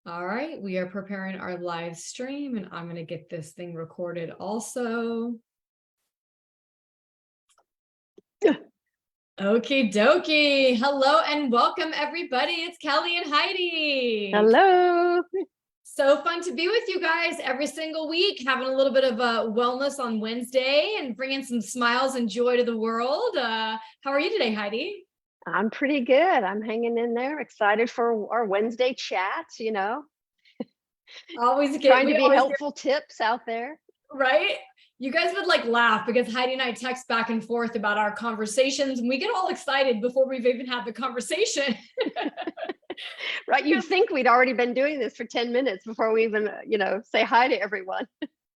All right, we are preparing our live stream and I'm going to get this thing recorded also. Okie dokie. Hello and welcome everybody. It's Kelly and Heidi. Hello. So fun to be with you guys every single week, having a little bit of wellness on Wednesday and bringing some smiles and joy to the world. How are you today, Heidi? I'm pretty good. I'm hanging in there, excited for our Wednesday chats, Always trying to we be always get, helpful tips out there. right? You guys would like laugh because Heidi and I text back and forth about our conversations and we get all excited before we've even had the conversation. Right. You'd think we'd already been doing this for 10 minutes before we even, say hi to everyone.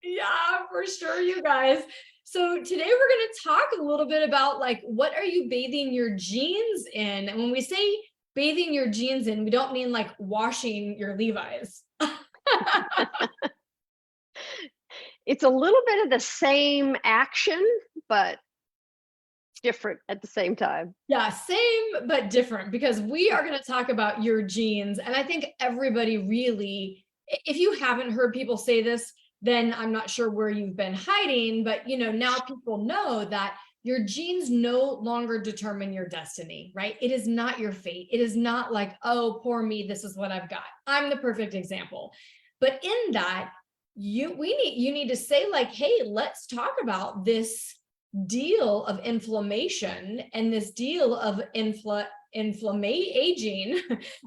Yeah, for sure, you guys. So today we're going to talk a little bit about like, what are you bathing your genes in? And when we say bathing your genes in, we don't mean like washing your Levi's. It's a little bit of the same action, but different at the same time. Yeah, same, but different, because we are going to talk about your genes. And I think everybody really, if you haven't heard people say this, then I'm not sure where you've been hiding, but now people know that your genes no longer determine your destiny, right? It is not your fate. It is not like, oh, poor me, this is what I've got. I'm the perfect example. But in that, you need to say like, hey, let's talk about this deal of inflammation and this deal of aging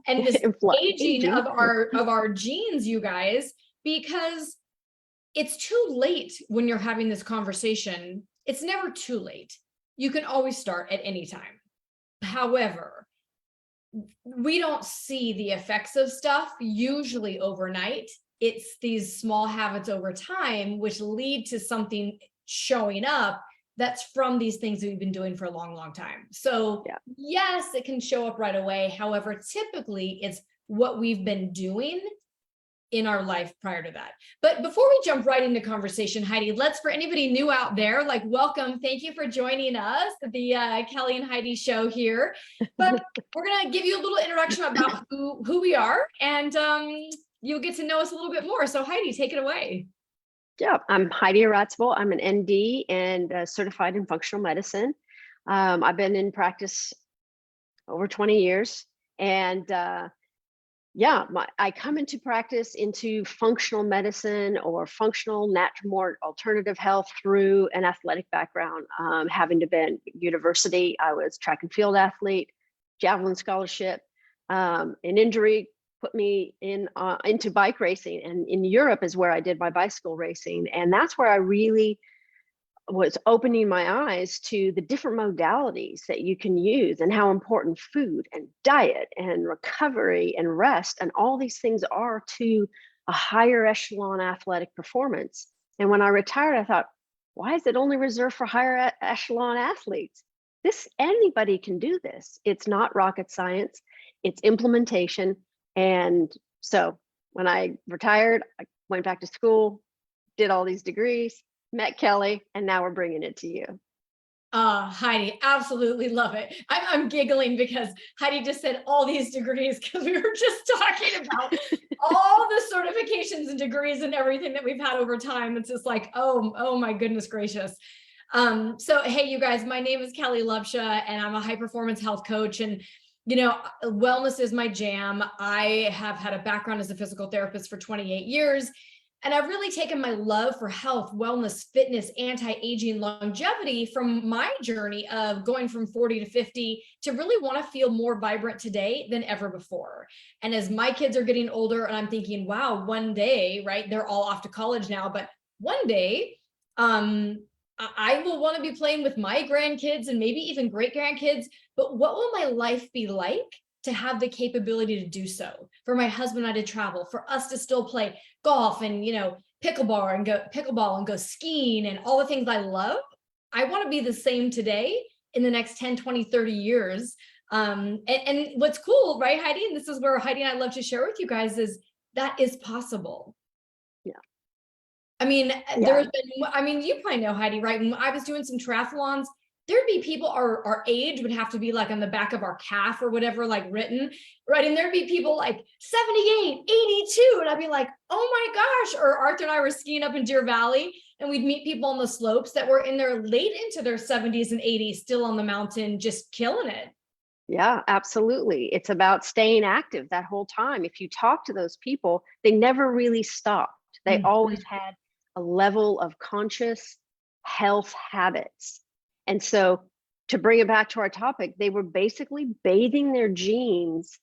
and this aging of our genes, you guys, because it's too late when you're having this conversation. It's never too late. You can always start at any time. However, we don't see the effects of stuff usually overnight. It's these small habits over time which lead to something showing up that's from these things that we've been doing for a long, long time. So yes, it can show up right away. However, typically it's what we've been doing in our life prior to that. But before we jump right into conversation, Heidi, let's, for anybody new out there, like, welcome. Thank you for joining us at the Kelly and Heidi show here. But we're going to give you a little introduction about who we are, and you'll get to know us a little bit more. So Heidi, take it away. Yeah, I'm Heidi Ratzville. I'm an ND and certified in functional medicine. I've been in practice over 20 years. And I come into practice into functional medicine or functional, more alternative health through an athletic background. Having to been university, I was track and field athlete, javelin scholarship, an injury put me into bike racing, and in Europe is where I did my bicycle racing. And that's where I really was opening my eyes to the different modalities that you can use and how important food and diet and recovery and rest and all these things are to a higher echelon athletic performance. And when I retired, I thought, why is it only reserved for higher echelon athletes? Anybody can do this. It's not rocket science, it's implementation. And so when I retired, I went back to school, did all these degrees, met Kelly, and now we're bringing it to you. Heidi, absolutely love it. I'm giggling because Heidi just said all these degrees, because we were just talking about all the certifications and degrees and everything that we've had over time. It's just like, oh my goodness gracious. So hey, you guys, my name is Kelly Lubsha, and I'm a high performance health coach. And wellness is my jam. I have had a background as a physical therapist for 28 years. And I've really taken my love for health, wellness, fitness, anti-aging, longevity from my journey of going from 40 to 50 to really want to feel more vibrant today than ever before. And as my kids are getting older, and I'm thinking, wow, one day, right, they're all off to college now, but one day, I will want to be playing with my grandkids and maybe even great grandkids, but what will my life be like to have the capability to do so? For my husband and I to travel, for us to still play golf and, pickleball and go skiing and all the things I love. I want to be the same today in the next 10, 20, 30 years. And what's cool, right, Heidi? And this is where Heidi and I love to share with you guys is that is possible. I mean, you probably know, Heidi, right? When I was doing some triathlons, there'd be people, our age would have to be like on the back of our calf or whatever, like written, right? And there'd be people like 78, 82. And I'd be like, oh my gosh. Or Arthur and I were skiing up in Deer Valley, and we'd meet people on the slopes that were in their late into their 70s and 80s, still on the mountain, just killing it. Yeah, absolutely. It's about staying active that whole time. If you talk to those people, they never really stopped. They always had a level of conscious health habits. And so, to bring it back to our topic, they were basically bathing their genes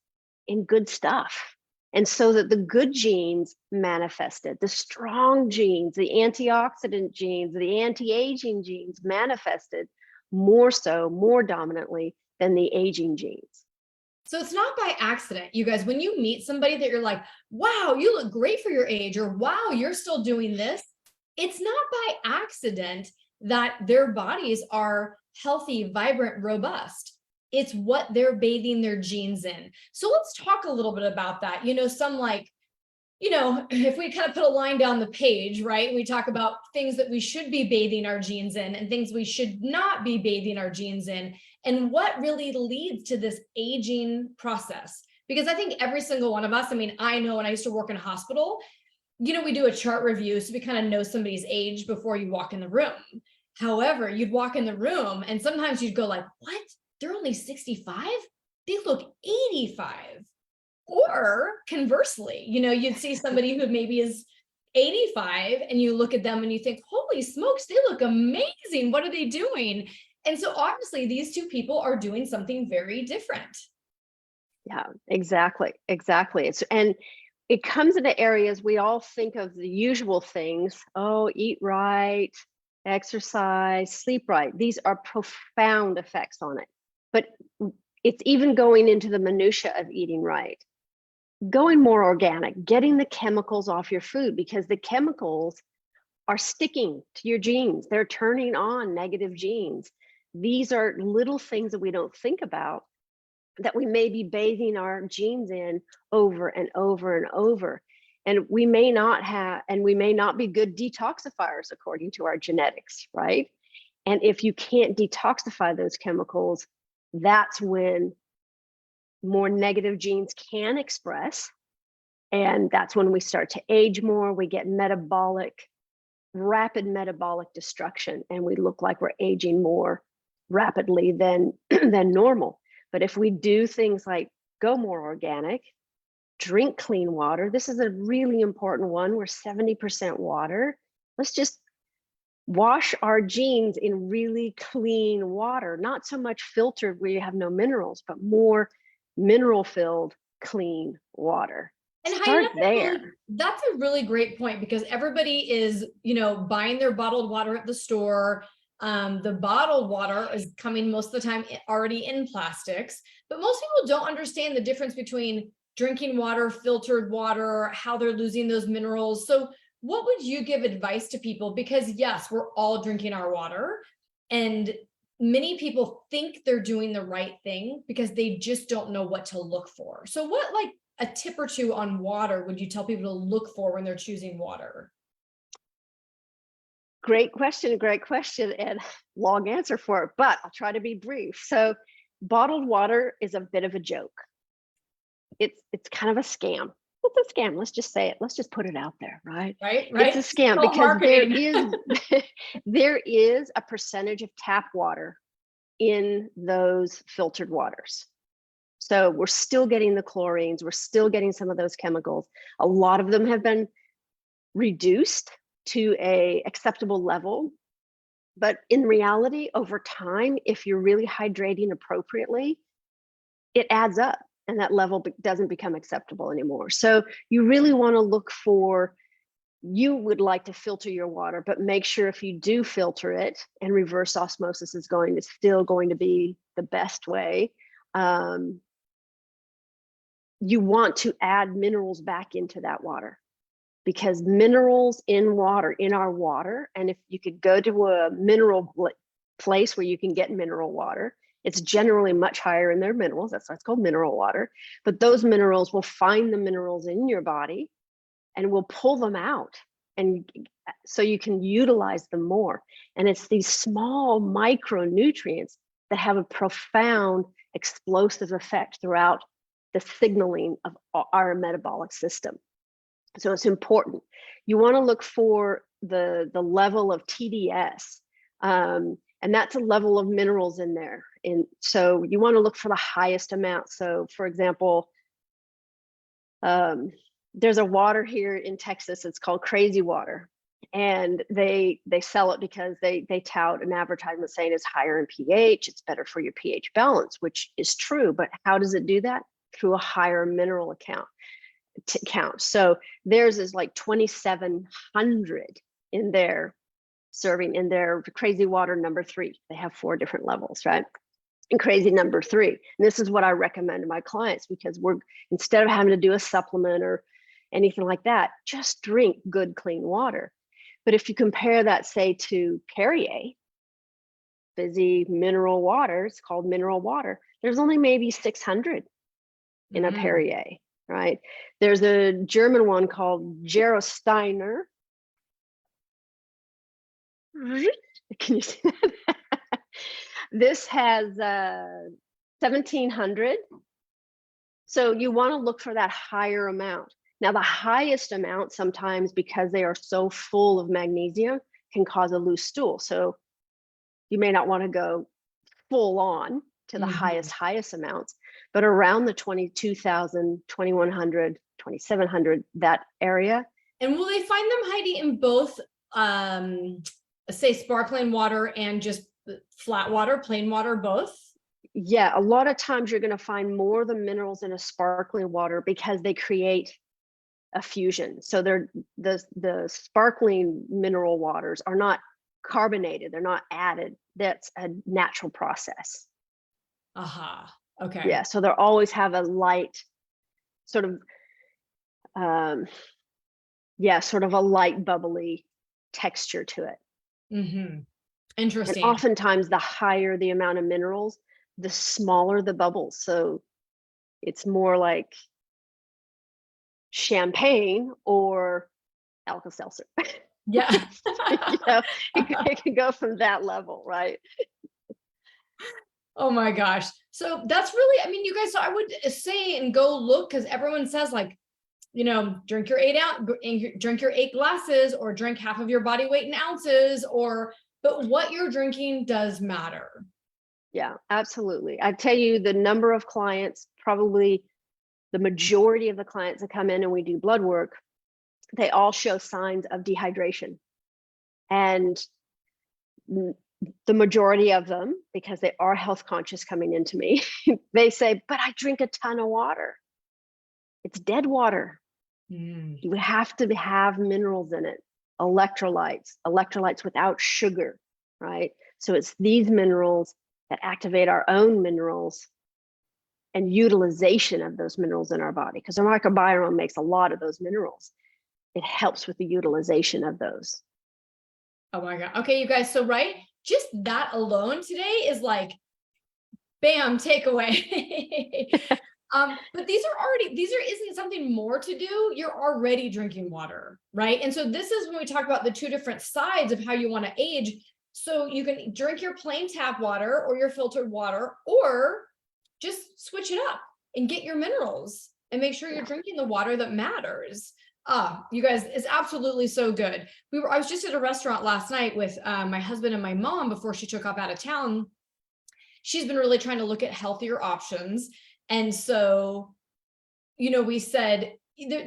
in good stuff. And so that the good genes manifested, the strong genes, the antioxidant genes, the anti-aging genes manifested more so, more dominantly than the aging genes. So it's not by accident, you guys, when you meet somebody that you're like, wow, you look great for your age, or wow, you're still doing this. It's not by accident that their bodies are healthy, vibrant, robust. It's what they're bathing their genes in. So let's talk a little bit about that. Some like, if we kind of put a line down the page, right? We talk about things that we should be bathing our genes in and things we should not be bathing our genes in, and what really leads to this aging process. Because I think every single one of us, I know when I used to work in a hospital, we do a chart review, so we kind of know somebody's age before you walk in the room. However, you'd walk in the room and sometimes you'd go like, what? They're only 65? They look 85. Or conversely, you'd see somebody who maybe is 85 and you look at them and you think, holy smokes, they look amazing. What are they doing? And so obviously these two people are doing something very different. Yeah, exactly. And it comes into areas we all think of the usual things. Oh, eat right, exercise, sleep right. These are profound effects on it. But it's even going into the minutia of eating right. Going more organic, getting the chemicals off your food, because the chemicals are sticking to your genes. They're turning on negative genes. These are little things that we don't think about, that we may be bathing our genes in over and over and over. And we may not be good detoxifiers according to our genetics, right? And if you can't detoxify those chemicals, that's when more negative genes can express. And that's when we start to age more. We get rapid metabolic destruction, and we look like we're aging more rapidly than normal. But if we do things like go more organic, drink clean water, this is a really important one. We're 70% water. Let's just wash our genes in really clean water, not so much filtered where you have no minerals, but more mineral filled clean water. And start there. That's a really great point, because everybody is, buying their bottled water at the store. The bottled water is coming most of the time already in plastics, but most people don't understand the difference between drinking water, filtered water, how they're losing those minerals. So what would you give advice to people? Because yes, we're all drinking our water, and many people think they're doing the right thing because they just don't know what to look for. So what, like a tip or two on water, would you tell people to look for when they're choosing water? Great question, and long answer for it, but I'll try to be brief. So bottled water is a bit of a joke. It's kind of a scam. It's a scam. Let's just say it. Let's just put it out there, right? Right. It's a scam because there is a percentage of tap water in those filtered waters. So we're still getting the chlorines, we're still getting some of those chemicals. A lot of them have been reduced to a acceptable level. But in reality, over time, if you're really hydrating appropriately, it adds up and that level doesn't become acceptable anymore. So you really want to look for, you would like to filter your water, but make sure if you do filter it, and reverse osmosis is still going to be the best way. You want to add minerals back into that water, because minerals in our water, and if you could go to a mineral place where you can get mineral water, it's generally much higher in their minerals. That's why it's called mineral water. But those minerals will find the minerals in your body and will pull them out and so you can utilize them more. And it's these small micronutrients that have a profound explosive effect throughout the signaling of our metabolic system. So it's important. You want to look for the level of TDS, and that's a level of minerals in there. And so you want to look for the highest amount. So for example, there's a water here in Texas, it's called Crazy Water. And they sell it because they tout an advertisement saying it's higher in pH, it's better for your pH balance, which is true. But how does it do that? Through a higher mineral count. So theirs is like 2,700 in their serving, in their Crazy Water number 3. They have 4 different levels, right? And Crazy number 3. And this is what I recommend to my clients, because instead of having to do a supplement or anything like that, just drink good, clean water. But if you compare that, say, to Perrier, fizzy mineral water, it's called mineral water, there's only maybe 600 in a Perrier, right? There's a German one called Gerolsteiner. Can you see that? This has 1,700. So you want to look for that higher amount. Now, the highest amount sometimes, because they are so full of magnesium, can cause a loose stool. So you may not want to go full on to the highest amounts, but around the 22,000, 2,100, 2,700, that area. And will they find them, Heidi, in both, say, sparkling water and just flat water, plain water, both? Yeah, a lot of times you're going to find more of the minerals in a sparkling water because they create a fusion. So they're the sparkling mineral waters are not carbonated, they're not added. That's a natural process. Okay. Yeah, so they'll always have a light sort of sort of a light bubbly texture to it. Interesting. And oftentimes the higher the amount of minerals, the smaller the bubbles. So it's more like champagne or Alka-Seltzer. Yeah. It can go from that level, right? Oh my gosh. So that's really, I mean, you guys, so I would say and go look, because everyone says, like, drink your 8 glasses, or drink half of your body weight in ounces, but what you're drinking does matter. Yeah, absolutely. I tell you, the number of clients, probably the majority of the clients that come in and we do blood work, they all show signs of dehydration. And the majority of them, because they are health conscious coming into me, they say, but I drink a ton of water. It's dead water. You have to have minerals in it, electrolytes without sugar, right? So it's these minerals that activate our own minerals and utilization of those minerals in our body, because our microbiome makes a lot of those minerals. It helps with the utilization of those. Oh my God. Okay, you guys. So, right, just that alone today is like, bam, takeaway. But these isn't something more to do. You're already drinking water, right? And so this is when we talk about the 2 different sides of how you want to age. So you can drink your plain tap water or your filtered water, or just switch it up and get your minerals and make sure you're drinking the water that matters. You guys, it's absolutely so good. I was just at a restaurant last night with my husband and my mom before she took off out of town. She's been really trying to look at healthier options. And so, we said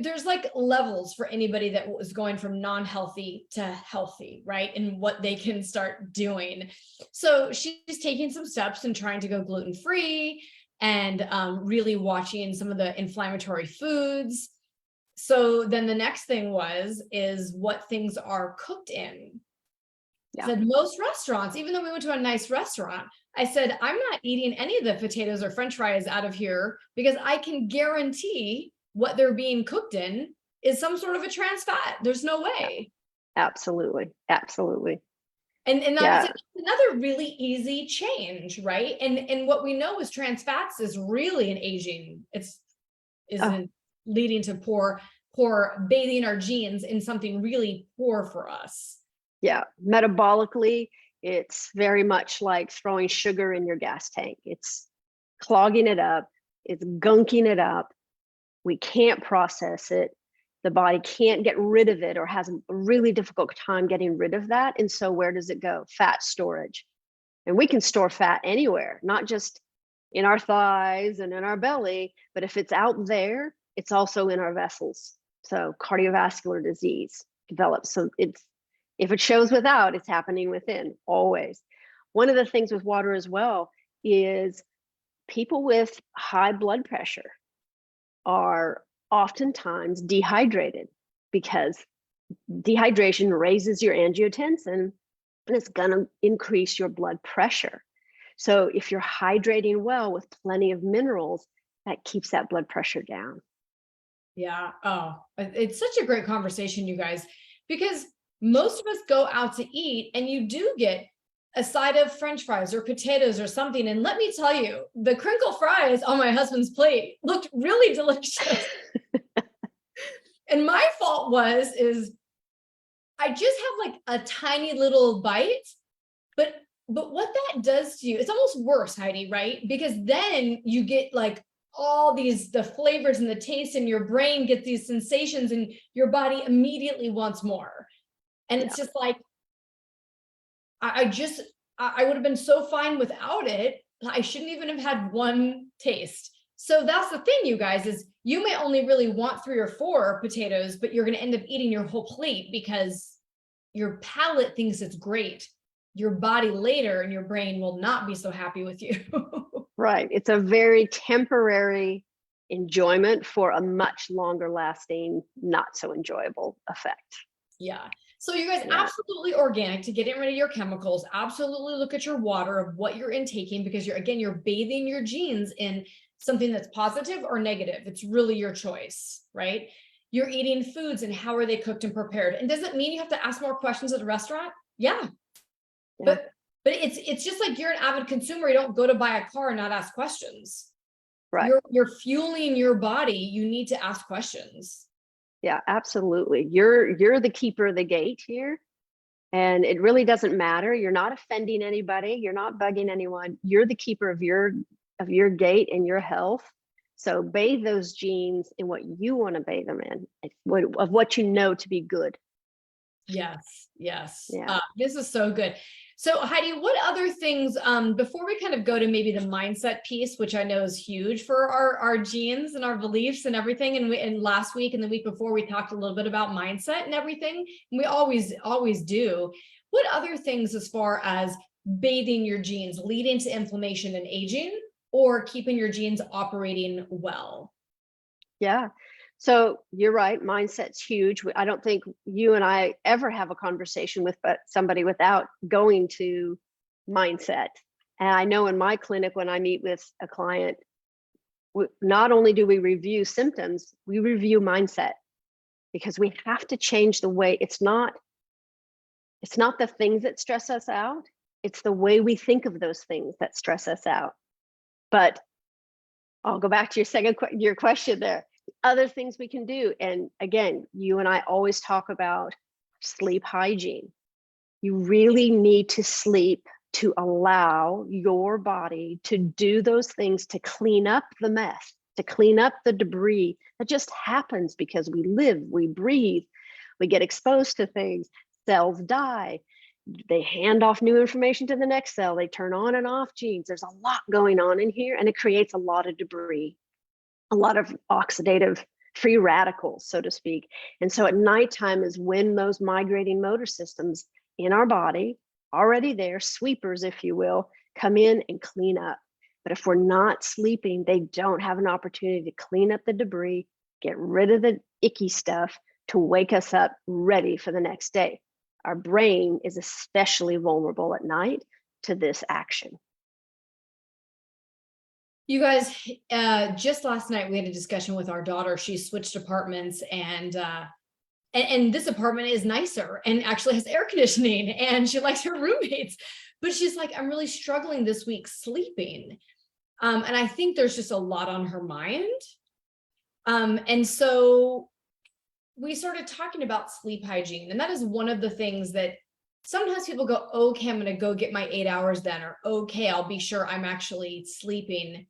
there's like levels for anybody that was going from non-healthy to healthy, right? And what they can start doing. So she's taking some steps and trying to go gluten-free and really watching some of the inflammatory foods. So then the next thing is what things are cooked in. Yeah. Said most restaurants, even though we went to a nice restaurant, I said, I'm not eating any of the potatoes or French fries out of here, because I can guarantee what they're being cooked in is some sort of a trans fat. There's no way. Absolutely. And that's another really easy change, right? And what we know is trans fats is really an aging. Isn't leading to poor poor, bathing our genes in something really poor for us. Yeah, metabolically, it's very much like throwing sugar in your gas tank. It's clogging it up, it's gunking it up. We can't process it. The body can't get rid of it, or has a really difficult time getting rid of that. And so where does it go? Fat storage. And we can store fat anywhere, not just in our thighs and in our belly, but if it's out there, it's also in our vessels. So cardiovascular disease develops. So it's, if it shows without, it's happening within always. One of the things with water as well is people with high blood pressure are oftentimes dehydrated, because dehydration raises your angiotensin and it's going to increase your blood pressure. So if you're hydrating well with plenty of minerals, that keeps that blood pressure down. Yeah. Oh, it's such a great conversation, you guys, because most of us go out to eat and you do get a side of French fries or potatoes or something. And let me tell you, the crinkle fries on my husband's plate looked really delicious. And my fault is I just have like a tiny little bite, but what that does to you, it's almost worse, Heidi, right? Because then you get like all these, the flavors and the taste, and your brain gets these sensations and your body immediately wants more. And it's just like, I would have been so fine without it. I shouldn't even have had one taste. So that's the thing, you guys, is you may only really want 3 or 4 potatoes, but you're going to end up eating your whole plate because your palate thinks it's great. Your body later and your brain will not be so happy with you. Right. It's a very temporary enjoyment for a much longer lasting, not so enjoyable effect. Yeah. So you guys, absolutely organic to getting rid of your chemicals. Absolutely look at your water of what you're intaking, because you're bathing your genes in something that's positive or negative. It's really your choice, right? You're eating foods and how are they cooked and prepared? And does it mean you have to ask more questions at a restaurant? Yeah. But it's just like you're an avid consumer. You don't go to buy a car and not ask questions. Right. You're fueling your body. You need to ask questions. Yeah, absolutely. You're the keeper of the gate here. And it really doesn't matter. You're not offending anybody. You're not bugging anyone. You're the keeper of your gate and your health. So bathe those genes in what you want to bathe them in, of what you know to be good. Yes. Yeah. This is so good. So Heidi, what other things, before we kind of go to maybe the mindset piece, which I know is huge for our genes and our beliefs and everything. And last week and the week before, we talked a little bit about mindset and everything. And we always do. What other things, as far as bathing your genes, leading to inflammation and aging, or keeping your genes operating well? Yeah. So you're right. Mindset's huge. I don't think you and I ever have a conversation with somebody without going to mindset. And I know in my clinic, when I meet with a client, not only do we review symptoms, we review mindset, because we have to change the way. It's not the things that stress us out. It's the way we think of those things that stress us out. But I'll go back to your question there. Other things we can do. And again, you and I always talk about sleep hygiene. You really need to sleep to allow your body to do those things, to clean up the mess, to clean up the debris that just happens because we live, we breathe, we get exposed to things, cells die, they hand off new information to the next cell, they turn on and off genes. There's a lot going on in here, and it creates a lot of debris, a lot of oxidative free radicals, so to speak. And so at nighttime is when those migrating motor systems in our body, already there, sweepers, if you will, come in and clean up. But if we're not sleeping, they don't have an opportunity to clean up the debris, get rid of the icky stuff, to wake us up ready for the next day. Our brain is especially vulnerable at night to this action. You guys, just last night we had a discussion with our daughter. She switched apartments, and this apartment is nicer and actually has air conditioning, and she likes her roommates. But she's like, I'm really struggling this week sleeping. And I think there's just a lot on her mind. And so we started talking about sleep hygiene, and that is one of the things that sometimes people go, okay, I'm going to go get my 8 hours then, or okay, I'll be sure I'm actually sleeping.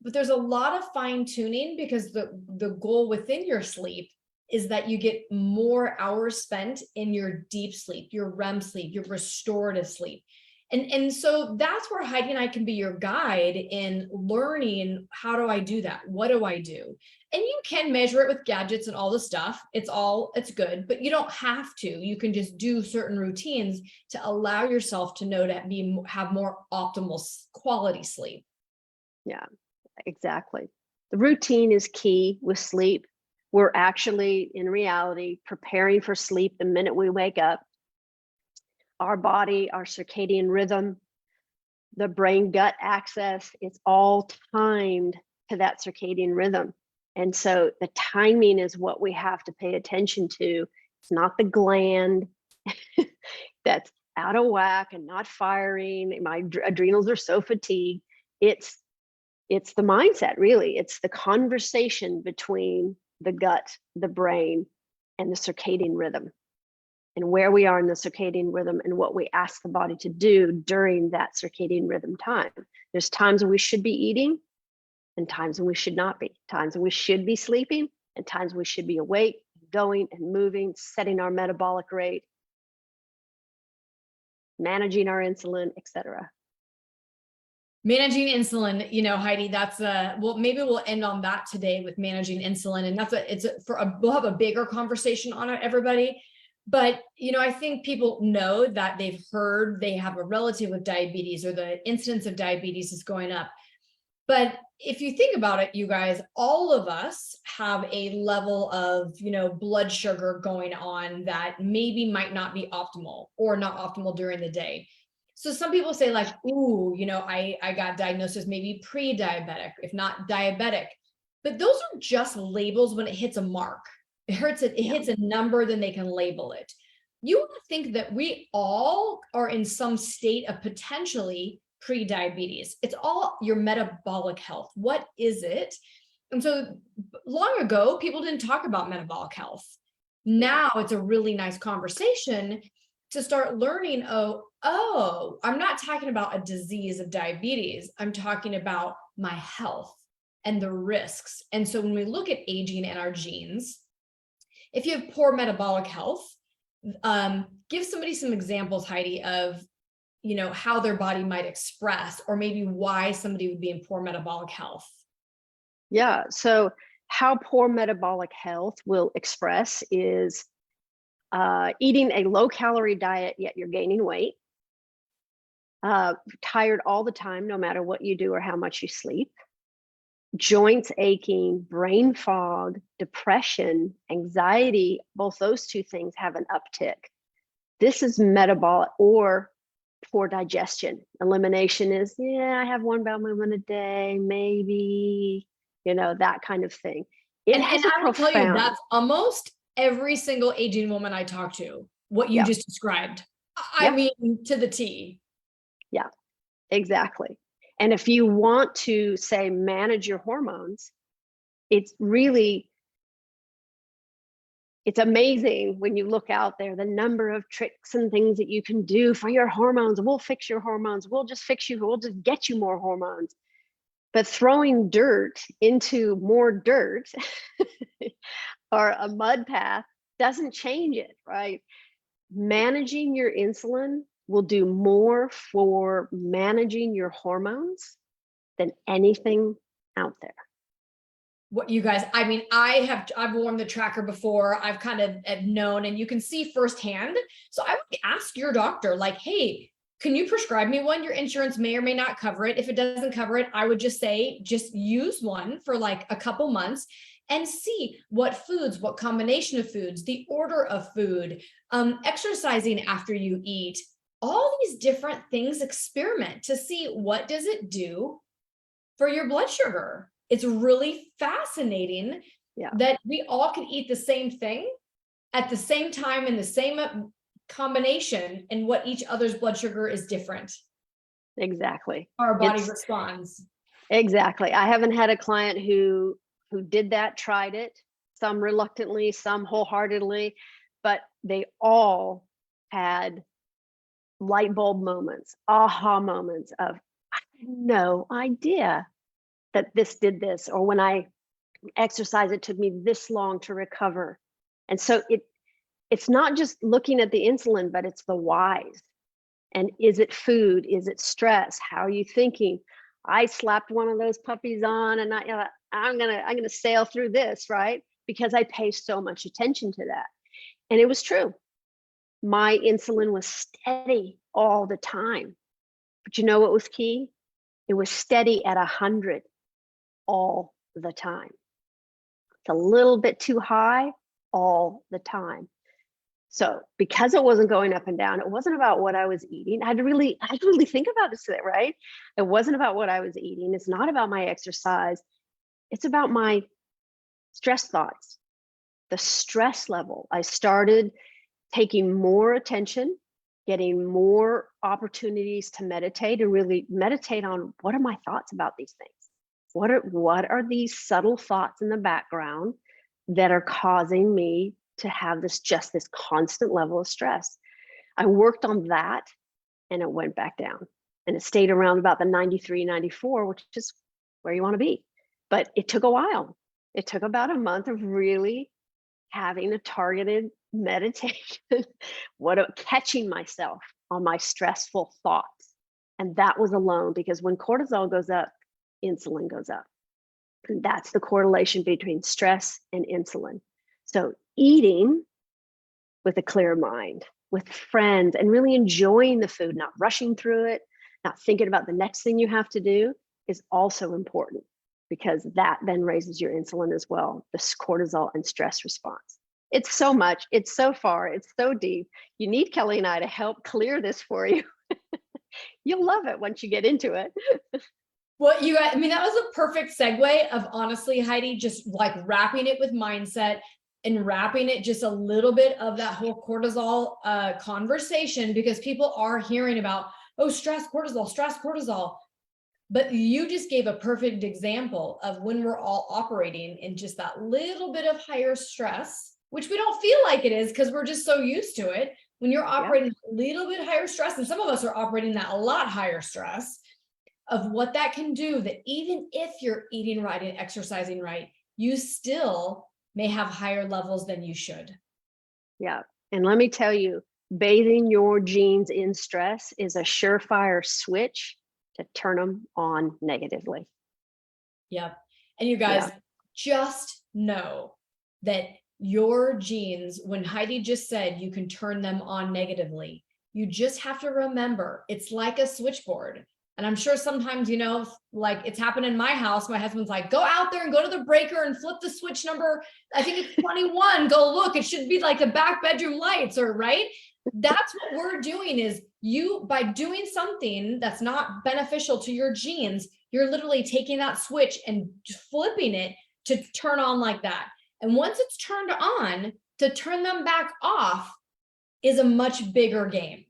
But there's a lot of fine tuning, because the goal within your sleep is that you get more hours spent in your deep sleep, your REM sleep, your restorative sleep. And so that's where Heidi and I can be your guide in learning, how do I do that? What do I do? And you can measure it with gadgets and all the stuff. It's good, but you don't have to. You can just do certain routines to allow yourself to know to have more optimal quality sleep. Yeah, exactly. The routine is key with sleep. We're actually, in reality, preparing for sleep the minute we wake up. Our body, our circadian rhythm, the brain gut axis, it's all timed to that circadian rhythm. And so the timing is what we have to pay attention to. It's not the gland that's out of whack and not firing. My adrenals are so fatigued. It's the mindset, really. It's the conversation between the gut, the brain, and the circadian rhythm, and where we are in the circadian rhythm and what we ask the body to do during that circadian rhythm time. There's times when we should be eating and times when we should not be, times when we should be sleeping and times we should be awake, going and moving, setting our metabolic rate, managing our insulin, etc. Managing insulin, Heidi, that's well, maybe we'll end on that today with managing insulin. And we'll have a bigger conversation on it, everybody. But, I think people know that they have a relative with diabetes, or the incidence of diabetes is going up. But if you think about it, you guys, all of us have a level of, blood sugar going on that maybe might not be optimal, or not optimal during the day. So some people say like, ooh, I got diagnosed as maybe pre-diabetic, if not diabetic. But those are just labels when it hits a mark. It hits a number, then they can label it. You want to think that we all are in some state of potentially pre-diabetes. It's all your metabolic health. What is it? And so long ago, people didn't talk about metabolic health. Now it's a really nice conversation to start learning, oh, I'm not talking about a disease of diabetes. I'm talking about my health and the risks. And so when we look at aging and our genes, if you have poor metabolic health, give somebody some examples, Heidi, of, how their body might express, or maybe why somebody would be in poor metabolic health. Yeah. So how poor metabolic health will express is eating a low calorie diet, yet you're gaining weight, tired all the time, no matter what you do or how much you sleep, joints aching, brain fog, depression, anxiety. Both those two things have an uptick. This is metabolic, or poor digestion. Elimination is, I have one bowel movement a day, maybe, that kind of thing. And I will tell you, that's almost every single aging woman I talk to, what you just described. I mean, to the T. Yeah, exactly. And if you want to, say, manage your hormones, it's amazing when you look out there, the number of tricks and things that you can do for your hormones. We'll fix your hormones. We'll just fix you. We'll just get you more hormones. But throwing dirt into more dirt or a mud path doesn't change it, right? Managing your insulin will do more for managing your hormones than anything out there. What you guys, I mean, I've worn the tracker before. I've kind of known, and you can see firsthand. So I would ask your doctor, like, hey, can you prescribe me one? Your insurance may or may not cover it. If it doesn't cover it, I would just say, just use one for like a couple months and see what foods, what combination of foods, the order of food, exercising after you eat, all these different things, experiment to see what does it do for your blood sugar. It's really fascinating that we all can eat the same thing at the same time in the same combination, and what each other's blood sugar is different. Exactly. Our body responds. Exactly. I haven't had a client who did that, tried it, some reluctantly, some wholeheartedly, but they all had light bulb moments, aha moments of, I had no idea that this did this, or when I exercise, it took me this long to recover. And so it's not just looking at the insulin, but it's the whys. And is it food? Is it stress? How are you thinking? I slapped one of those puppies on, and I'm gonna sail through this, right? Because I pay so much attention to that. And it was true. My insulin was steady all the time. But you know what was key? It was steady at 100 all the time. It's a little bit too high all the time. So because it wasn't going up and down, it wasn't about what I was eating. I had to really think about this, right? It wasn't about what I was eating. It's not about my exercise. It's about my stress thoughts, the stress level. I started taking more attention, getting more opportunities to meditate and really meditate on, what are my thoughts about these things? What are these subtle thoughts in the background that are causing me to have this constant level of stress? I worked on that, and it went back down, and it stayed around about the 93, 94, which is where you want to be. But it took a while. It took about a month of really having a targeted meditation, catching myself on my stressful thoughts. And that was alone, because when cortisol goes up, insulin goes up. And that's the correlation between stress and insulin. So eating with a clear mind, with friends, and really enjoying the food, not rushing through it, not thinking about the next thing you have to do, is also important, because that then raises your insulin as well, the cortisol and stress response. It's so much, it's so far, it's so deep. You need Kelly and I to help clear this for you. You'll love it once you get into it. Well, I mean, that was a perfect segue of, honestly, Heidi, just like wrapping it with mindset and wrapping it just a little bit of that whole cortisol conversation, because people are hearing about, oh, stress, cortisol. But you just gave a perfect example of when we're all operating in just that little bit of higher stress, which we don't feel like it is because we're just so used to it. When you're operating a little bit higher stress, and some of us are operating that a lot higher stress, of what that can do, that even if you're eating right and exercising right, you still may have higher levels than you should. Yeah. And let me tell you, bathing your genes in stress is a surefire switch to turn them on negatively. Yep. And you guys, just know that your genes, when Heidi just said you can turn them on negatively, you just have to remember, it's like a switchboard. And I'm sure sometimes, like it's happened in my house, my husband's like, go out there and go to the breaker and flip the switch number, I think it's 21, go look, it should be like the back bedroom lights, or right? That's what we're doing, is by doing something that's not beneficial to your genes, you're literally taking that switch and flipping it to turn on like that. And once it's turned on, to turn them back off is a much bigger game.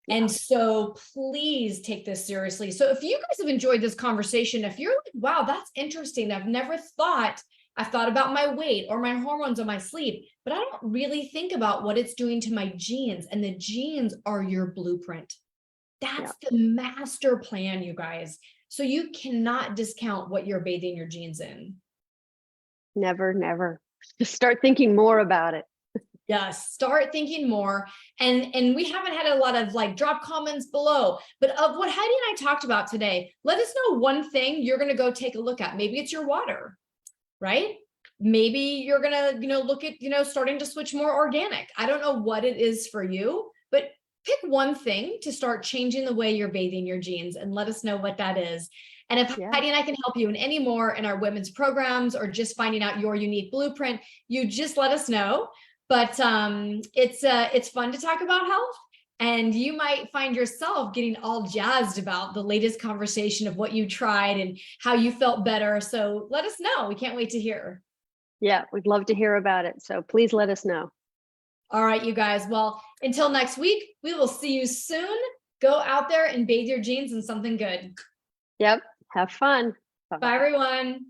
And so please take this seriously. So if you guys have enjoyed this conversation, if you're like, wow, that's interesting, I've thought about my weight or my hormones or my sleep, but I don't really think about what it's doing to my genes. And the genes are your blueprint. That's the master plan, you guys. So you cannot discount what you're bathing your genes in. Never, never. Just start thinking more about it. Yes, start thinking more. And we haven't had a lot of like drop comments below, but of what Heidi and I talked about today, let us know one thing you're going to go take a look at. Maybe it's your water, right? Maybe you're going to, look at, starting to switch more organic. I don't know what it is for you, but pick one thing to start changing the way you're bathing your genes, and let us know what that is. And if Heidi and I can help you in any more in our women's programs, or just finding out your unique blueprint, you just let us know. But it's fun to talk about health, and you might find yourself getting all jazzed about the latest conversation of what you tried and how you felt better. So let us know. We can't wait to hear. Yeah, we'd love to hear about it. So please let us know. All right, you guys. Well, until next week, we will see you soon. Go out there and bathe your genes in something good. Yep. Have fun. Bye, everyone.